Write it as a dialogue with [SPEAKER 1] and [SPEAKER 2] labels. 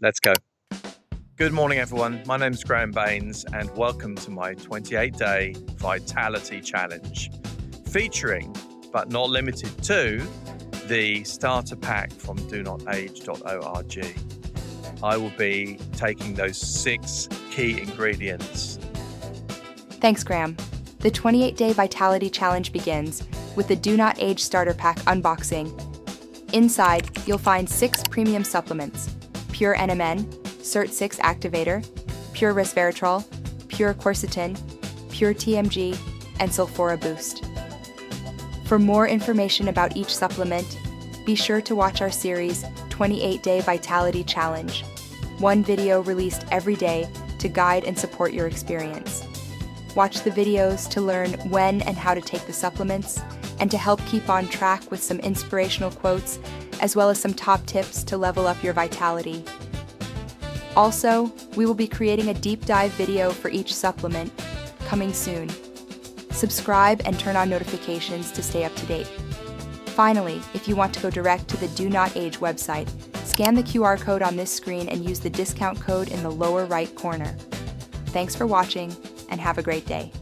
[SPEAKER 1] Let's go. Good morning, everyone. My name's Graham Baines, and welcome to my 28-day Vitality Challenge, featuring, but not limited to, the starter pack from DoNoAge.org. I will be taking those 6 key ingredients.
[SPEAKER 2] Thanks, Graham. The 28-day Vitality Challenge begins with the DoNoAge Starter Pack unboxing. Inside, you'll find 6 premium supplements: Pure NMN, Cert6 Activator, Pure Resveratrol, Pure Quercetin, Pure TMG, and Sulfura Boost. For more information about each supplement, be sure to watch our series 28-Day Vitality Challenge, one video released every day to guide and support your experience. Watch the videos to learn when and how to take the supplements, and to help keep on track with some inspirational quotes, as well as some top tips to level up your vitality. Also, we will be creating a deep dive video for each supplement, coming soon. Subscribe and turn on notifications to stay up to date. Finally, if you want to go direct to the DoNoAge website, scan the QR code on this screen and use the discount code in the lower right corner. Thanks for watching, and have a great day.